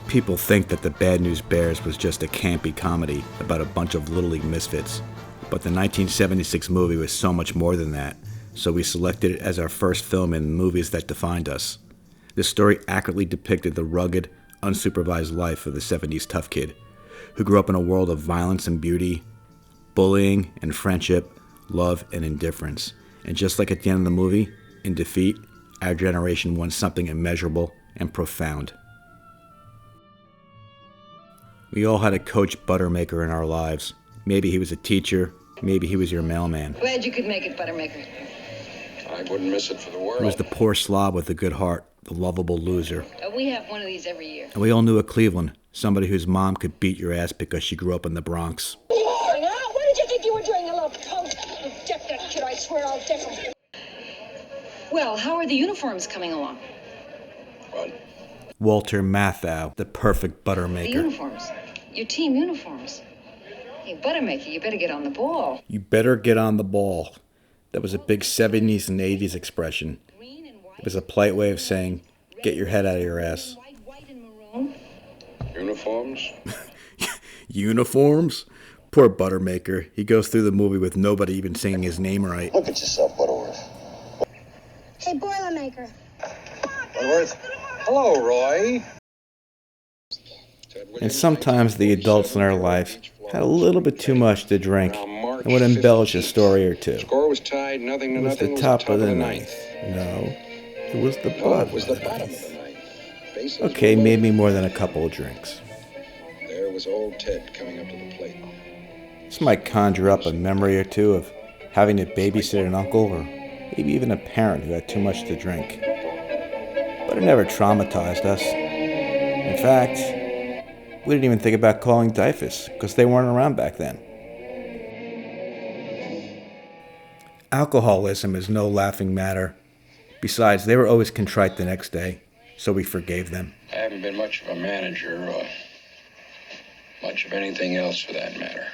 People think that The Bad News Bears was just a campy comedy about a bunch of Little League misfits, but the 1976 movie was so much more than that, so we selected it as our first film in movies that defined us. This story accurately depicted the rugged, unsupervised life of the 70s tough kid, who grew up in a world of violence and beauty, bullying and friendship, love and indifference. And just like at the end of the movie, in defeat, our generation won something immeasurable and profound. We all had a coach Buttermaker in our lives. Maybe he was a teacher, maybe he was your mailman. Glad you could make it, Buttermaker. I wouldn't miss it for the world. It was the poor slob with a good heart, the lovable loser. We have one of these every year. And we all knew a Cleveland, somebody whose mom could beat your ass because she grew up in the Bronx. What did you think you were doing, you little punk? You deaf that kid, I swear I'll deaf him. Well, how are the uniforms coming along? What? Walter Matthau, the perfect The Buttermaker. uniforms. Your team uniforms. Hey, Buttermaker, you better get on the ball. You better get on the ball. That was a big 70s and 80s expression. Green and white. It was a polite way of saying, get your head out of your ass. White and maroon. Uniforms? Uniforms? Poor Buttermaker. He goes through the movie with nobody even singing his name right. Look at yourself, Butterworth. Hey, Boilermaker. Butterworth. Hello, Roy. And sometimes the adults in our lives had a little bit too much to drink and would embellish a story or two. Score was tied, nothing to It was nothing. the top of the ninth. No, it was the No, bottom it was of the the bottom of ninth. the ninth. Bases Okay, were maybe more than a couple of drinks. loaded. There was old Ted coming up to the plate. This might conjure up a memory or two of having to babysit an uncle or maybe even a parent who had too much to drink. But it never traumatized us. In fact, we didn't even think about calling Dyfus because they weren't around back then. Alcoholism is no laughing matter. Besides, they were always contrite the next day, so we forgave them. I haven't been much of a manager, or much of anything else for that matter.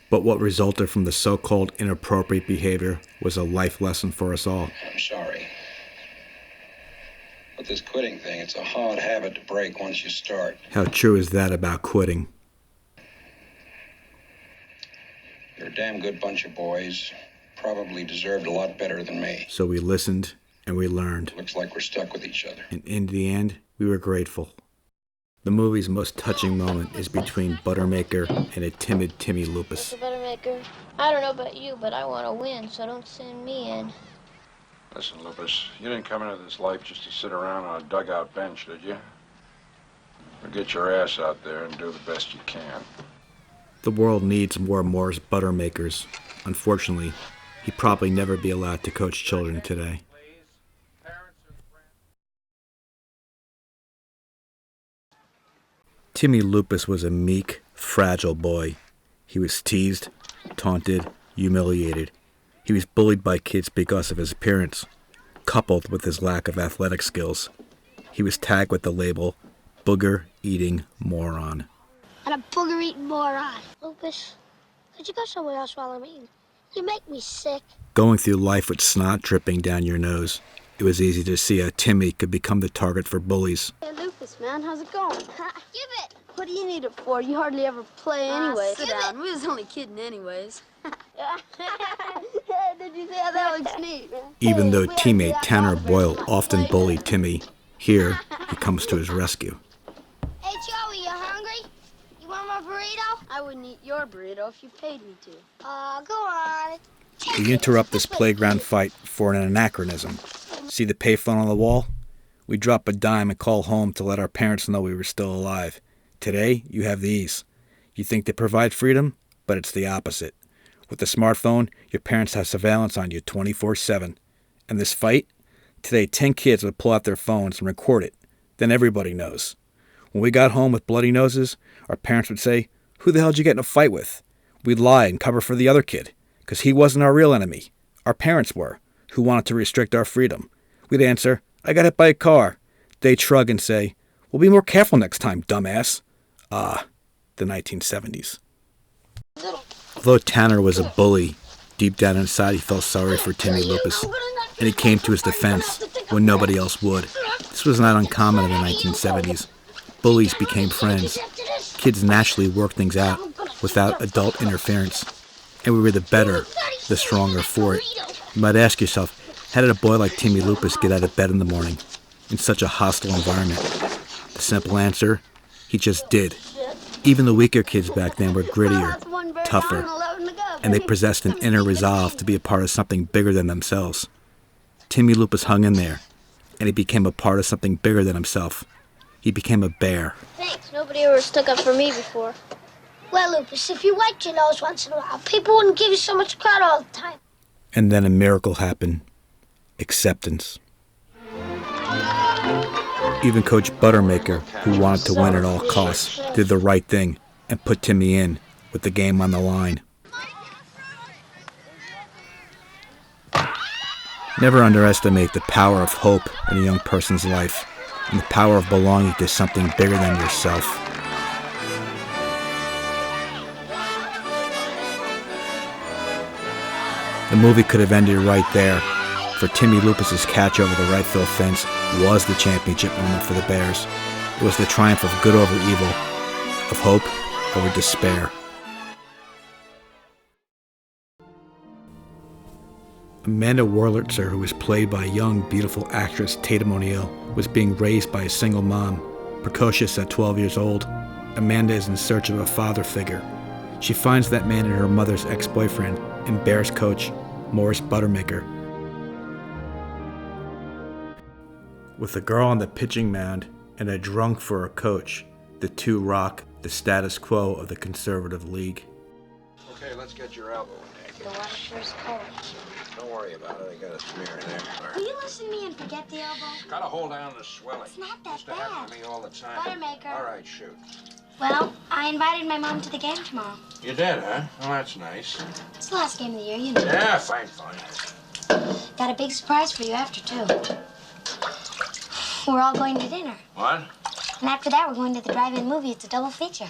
But what resulted from the so-called inappropriate behavior was a life lesson for us all. I'm sorry. But this quitting thing, it's a hard habit to break once you start. How true is that about quitting? You're a damn good bunch of boys. Probably deserved a lot better than me. So we listened and we learned. Looks like we're stuck with each other. And in the end, we were grateful. The movie's most touching moment is between Buttermaker and a timid Timmy Lupus. Mr. Buttermaker, I don't know about you, but I want to win, so don't send me in. Listen, Lupus, you didn't come into this life just to sit around on a dugout bench, did you? Or get your ass out there and do the best you can. The world needs more Morris Buttermakers. Unfortunately, he'd probably never be allowed to coach children today. Timmy Lupus was a meek, fragile boy. He was teased, taunted, humiliated. He was bullied by kids because of his appearance, coupled with his lack of athletic skills. He was tagged with the label, booger-eating moron. And a booger-eating moron. Lucas, could you go somewhere else while I'm eating? You make me sick. Going through life with snot dripping down your nose, it was easy to see how Timmy could become the target for bullies. Hey, Lucas, man, how's it going? Give it. What do you need it for? You hardly ever play anyway. Sit down. We was only kidding anyways. Did you see how that looks neat? Even though teammate Tanner Boyle often bullied Timmy, here he comes to his rescue. Hey, Joey, you hungry? You want my burrito? I wouldn't eat your burrito if you paid me to. Go on. We interrupt this playground fight for an anachronism. See the payphone on the wall? We drop a dime and call home to let our parents know we were still alive. Today, you have these. You think they provide freedom, but it's the opposite. With the smartphone, your parents have surveillance on you 24/7. And this fight? Today, 10 kids would pull out their phones and record it. Then everybody knows. When we got home with bloody noses, our parents would say, "Who the hell did you get in a fight with?" We'd lie and cover for the other kid, because he wasn't our real enemy. Our parents were, who wanted to restrict our freedom. We'd answer, "I got hit by a car." They'd shrug and say, "We'll be more careful next time, dumbass." Ah, the 1970s. Although Tanner was a bully, deep down inside he felt sorry for Timmy Lupus, and he came to his defense when nobody else would. This was not uncommon in the 1970s. Bullies became friends. Kids naturally worked things out without adult interference. And we were the better, the stronger for it. You might ask yourself, how did a boy like Timmy Lupus get out of bed in the morning in such a hostile environment? The simple answer, he just did. Even the weaker kids back then were grittier, tougher, and they possessed an inner resolve to be a part of something bigger than themselves. Timmy Lupus hung in there, and he became a part of something bigger than himself. He became a bear. Thanks. Nobody ever stuck up for me before. Well, Lupus, if you wiped your nose once in a while, people wouldn't give you so much crud all the time. And then a miracle happened. Acceptance. Even Coach Buttermaker, who wanted to win at all costs, did the right thing and put Timmy in with the game on the line. Never underestimate the power of hope in a young person's life and the power of belonging to something bigger than yourself. The movie could have ended right there, for Timmy Lupus's catch over the right field fence was the championship moment for the Bears. It was the triumph of good over evil, of hope over despair. Amanda Wurlitzer, who was played by young, beautiful actress Tatum O'Neal, was being raised by a single mom. Precocious at 12 years old, Amanda is in search of a father figure. She finds that man in her mother's ex-boyfriend, and Bears coach Morris Buttermaker. With a girl on the pitching mound and a drunk for a coach, the two rock the status quo of the conservative league. Okay, let's get your elbow in there. The water sure is cold. Don't worry about it. I got a smear there. Will you listen to me and forget the elbow? Gotta hold down the swelling. It's not that Used to happen to me all the time. Buttermaker. All right, shoot. Well, I invited my mom to the game tomorrow. You did, huh? Well, that's nice. It's the last game of the year, you know. Yeah, fine. Got a big surprise for you after, too. We're all going to dinner. What? And after that, we're going to the drive-in movie. It's a double feature.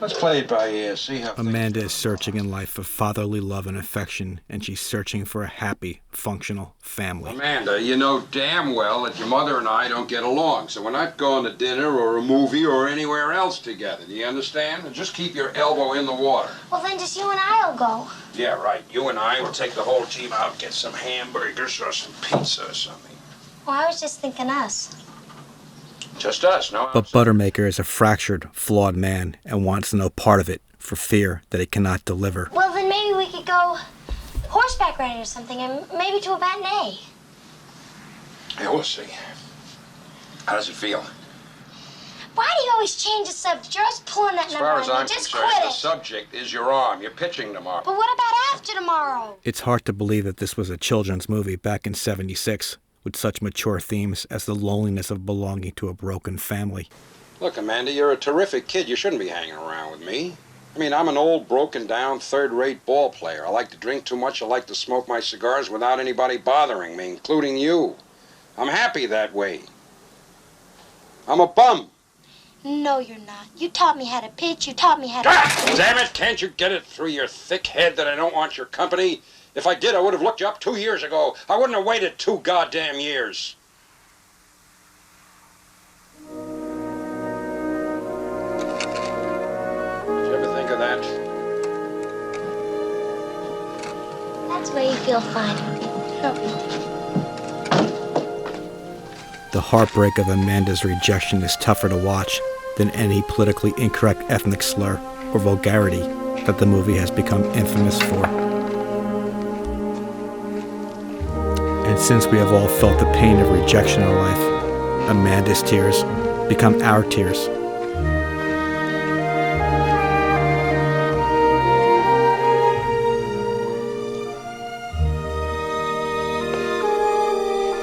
Let's play it by ear, see how... Amanda is searching in life for fatherly love and affection, and she's searching for a happy, functional family. Amanda, you know damn well that your mother and I don't get along, so we're not going to dinner or a movie or anywhere else together. Do you understand? And just keep your elbow in the water. Well, then just you and I'll go. Yeah, right. You and I will take the whole team out, get some hamburgers or some pizza or something. Well, I was just thinking us. Just us, no? But Buttermaker is a fractured, flawed man and wants no part of it for fear that it cannot deliver. Well, then maybe we could go horseback riding or something, and maybe to a matinee. Yeah, we'll see. How does it feel? Why do you always change the subject? You're always pulling that As number far on as me. I'm Just concerned, quit the it. subject is your arm. You're pitching tomorrow. But what about after tomorrow? It's hard to believe that this was a children's movie back in '76 with such mature themes as the loneliness of belonging to a broken family. Look, Amanda, you're a terrific kid. You shouldn't be hanging around with me. I mean, I'm an old, broken-down, third-rate ball player. I like to drink too much. I like to smoke my cigars without anybody bothering me, including you. I'm happy that way. I'm a bum. No, you're not. You taught me how to pitch. You taught me how to... God damn it! Can't you get it through your thick head that I don't want your company? If I did, I would have looked you up 2 years ago. I wouldn't have waited 2 goddamn years. Did you ever think of that? That's where you feel fine. The heartbreak of Amanda's rejection is tougher to watch than any politically incorrect ethnic slur or vulgarity that the movie has become infamous for. And since we have all felt the pain of rejection in our life, Amanda's tears become our tears.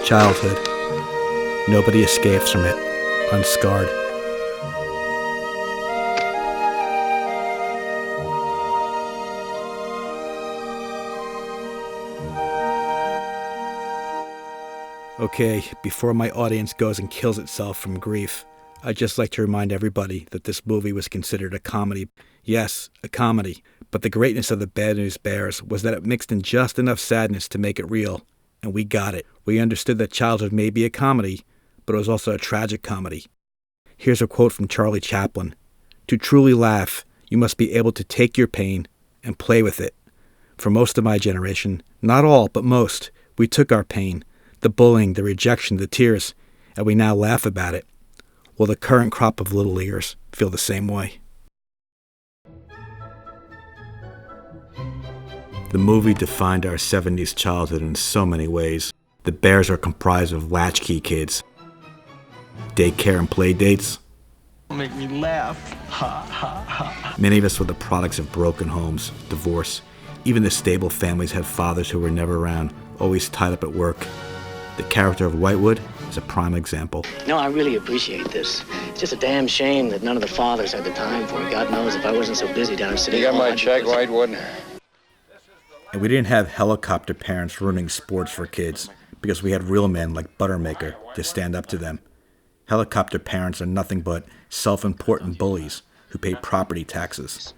Childhood. Nobody escapes from it unscarred. Okay, before my audience goes and kills itself from grief, I'd just like to remind everybody that this movie was considered a comedy. Yes, a comedy. But the greatness of the Bad News Bears was that it mixed in just enough sadness to make it real. And we got it. We understood that childhood may be a comedy, but it was also a tragic comedy. Here's a quote from Charlie Chaplin. To truly laugh, you must be able to take your pain and play with it. For most of my generation, not all, but most, we took our pain, the bullying, the rejection, the tears, and we now laugh about it. Well, the current crop of little leaguers feel the same way. The movie defined our 70s childhood in so many ways. The Bears are comprised of latchkey kids. Daycare and play dates. Make me laugh. Ha, ha, ha. Many of us were the products of broken homes, divorce. Even the stable families had fathers who were never around, always tied up at work. The character of Whitewood is a prime example. No, I really appreciate this. It's just a damn shame that none of the fathers had the time for it. God knows if I wasn't so busy down in City Hall. You got my check, Whitewood? And we didn't have helicopter parents ruining sports for kids because we had real men like Buttermaker to stand up to them. Helicopter parents are nothing but self-important bullies who pay property taxes.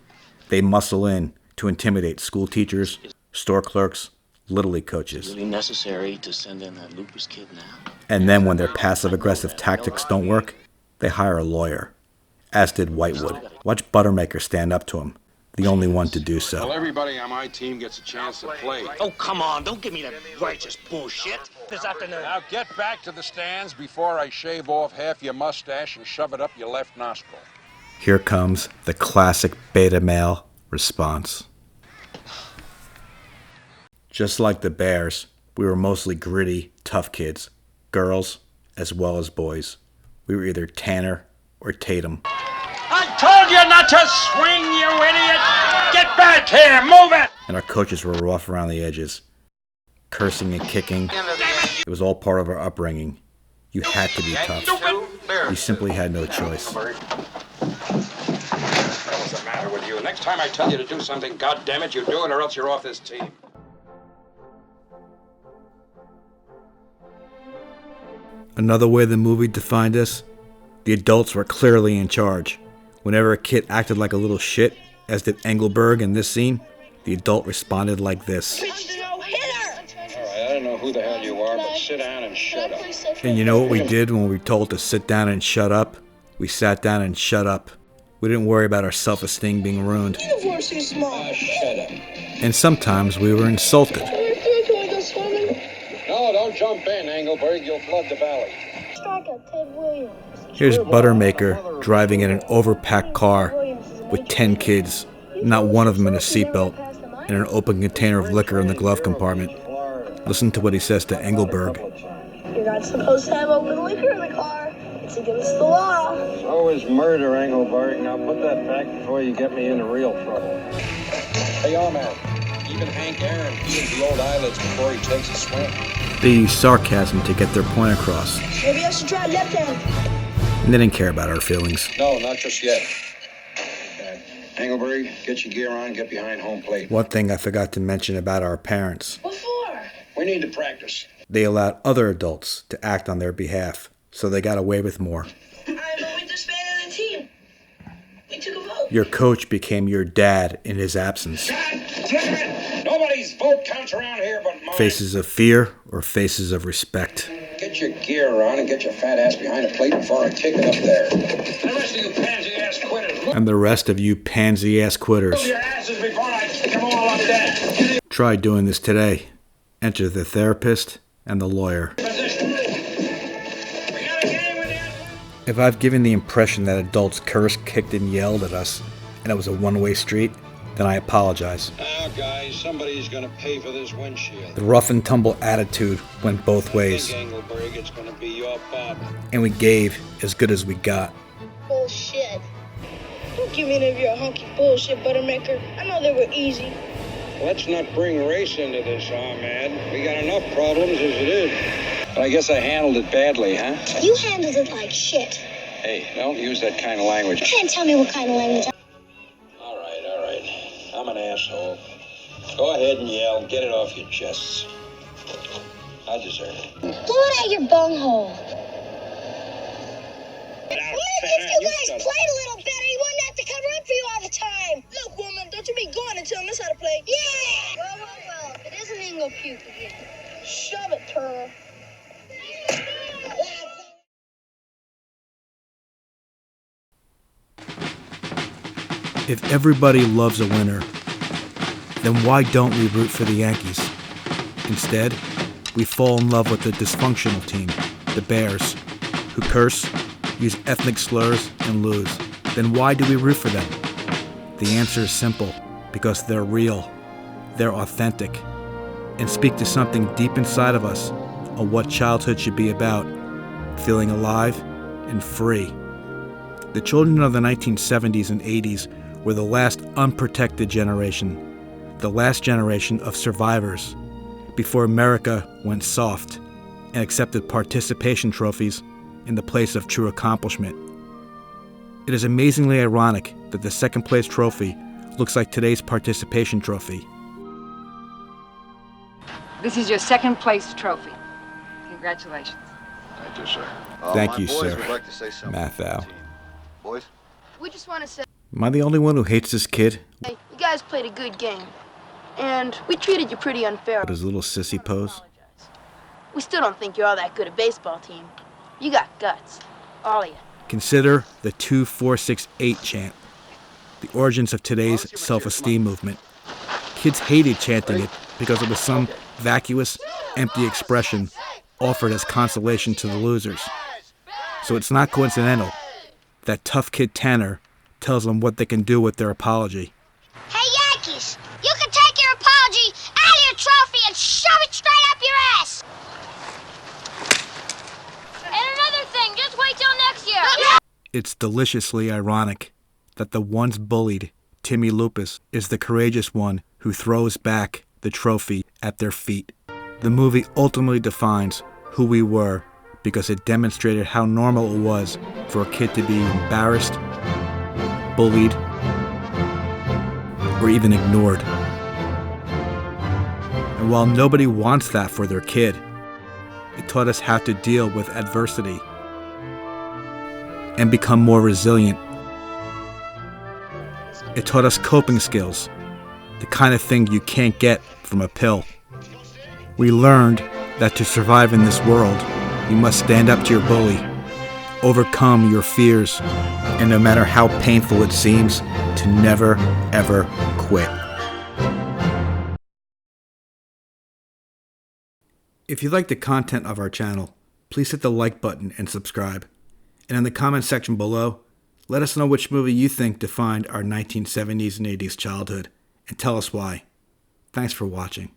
They muscle in to intimidate school teachers, store clerks, Little League coaches. Is it really necessary to send in that lupus kid now? And then when their passive-aggressive tactics don't work, they hire a lawyer, as did Whitewood. Watch Buttermaker stand up to him, the only one to do so. Well, everybody on my team gets a chance to play. Oh, come on. Don't give me that righteous bullshit this afternoon. Now get back to the stands before I shave off half your mustache and shove it up your left nostril. Here comes the classic beta male response. Just like the Bears, we were mostly gritty, tough kids, girls as well as boys. We were either Tanner or Tatum. I told you not to swing, you idiot! Get back here, move it! And our coaches were rough around the edges, cursing and kicking. It was all part of our upbringing. You had to be tough. You simply had no choice. What's the matter with you? Next time I tell you to do something, goddammit, you do it or else you're off this team. Another way the movie defined us, the adults were clearly in charge. Whenever a kid acted like a little shit, as did Engelberg in this scene, the adult responded like this. All right, I don't know who the hell you are, but sit down and shut up. And you know what we did when we were told to sit down and shut up? We sat down and shut up. We didn't worry about our self-esteem being ruined. Uniform's too small. Shut up. And sometimes we were insulted. No, don't jump in, Engelberg. You'll flood the valley. Striker, Ted Williams. Here's Buttermaker driving in an overpacked car with 10 kids, not one of them in a seatbelt, and an open container of liquor in the glove compartment. Listen to what he says to Engelberg. You're not supposed to have open liquor in the car. It's against the law. So is murder, Engelberg. Now put that back before you get me into real trouble. Hey, y'all, man. Even Hank Aaron peels the old eyelids before he takes a swim. They use sarcasm to get their point across. Maybe I should try left hand. And they didn't care about our feelings. No, not just yet. Engelberg, get your gear on, get behind home plate. One thing I forgot to mention about our parents. What for? We need to practice. They allowed other adults to act on their behalf, so they got away with more. We disbanded the team. We took a vote. Your coach became your dad in his absence. God damn it! Nobody's vote counts around here but mine. Faces of fear or faces of respect. Get your gear on and get your fat ass behind a plate before I take it up there. The rest of you pansy-ass quitters, look And the rest of you pansy-ass quitters. your asses before I kick them all up there. Try doing this today. Enter the therapist and the lawyer. Position. We got a game with you. If I've given the impression that adults cursed, kicked, and yelled at us, and it was a one-way street, then I apologize. Now, guys, somebody's gonna pay for this windshield. The rough and tumble attitude went both I ways, think, Engelberg, it's gonna be your bob. and we gave as good as we got. Bullshit. Don't give me any of your hunky bullshit, Buttermaker. I know they were easy. Let's not bring race into this, man. We got enough problems as it is. But I guess I handled it badly, huh? You handled it like shit. Hey, don't use that kind of language. You can't tell me what kind of language All right. I'm an asshole. Go ahead and yell. Get it off your chests. I deserve it. Blow it out your bunghole. What if you guys played a little better? You wouldn't have to cover up for you all the time. Look, woman, don't you be going and telling us how to play. Yeah! Well, if it isn't Ingo Puke again. Shove it, Turner. If everybody loves a winner, then why don't we root for the Yankees? Instead, we fall in love with the dysfunctional team, the Bears, who curse, use ethnic slurs, and lose. Then why do we root for them? The answer is simple, because they're real, they're authentic, and speak to something deep inside of us on what childhood should be about, feeling alive and free. The children of the 1970s and 80s were the last unprotected generation, the last generation of survivors, before America went soft and accepted participation trophies in the place of true accomplishment. It is amazingly ironic that the second place trophy looks like today's participation trophy. This is your second place trophy. Congratulations. Thank you, sir. Thank My you, boys sir. would like to say something. Matthau. Boys? We just want to say, Am I the only one who hates this kid? hey, you guys played a good game. And we treated you pretty unfair. With his little sissy pose? We still don't think you're all that good a baseball team. You got guts. All of you. Consider the 2-4-6-8 chant, the origins of today's self-esteem movement. Kids hated chanting it because it was some vacuous, empty expression offered as consolation to the losers. So it's not coincidental that tough kid Tanner tells them what they can do with their apology. Hey, Yankees, you can take your apology out of your trophy and shove it straight up your ass. And another thing, just wait till next year. It's deliciously ironic that the once bullied Timmy Lupus is the courageous one who throws back the trophy at their feet. The movie ultimately defines who we were because it demonstrated how normal it was for a kid to be embarrassed, bullied, or even ignored. And while nobody wants that for their kid, it taught us how to deal with adversity and become more resilient. It taught us coping skills, the kind of thing you can't get from a pill. We learned that to survive in this world, you must stand up to your bully, overcome your fears, and no matter how painful it seems, to never, ever quit. If you like the content of our channel, please hit the like button and subscribe. And in the comment section below, let us know which movie you think defined our 1970s and 80s childhood, and tell us why. Thanks for watching.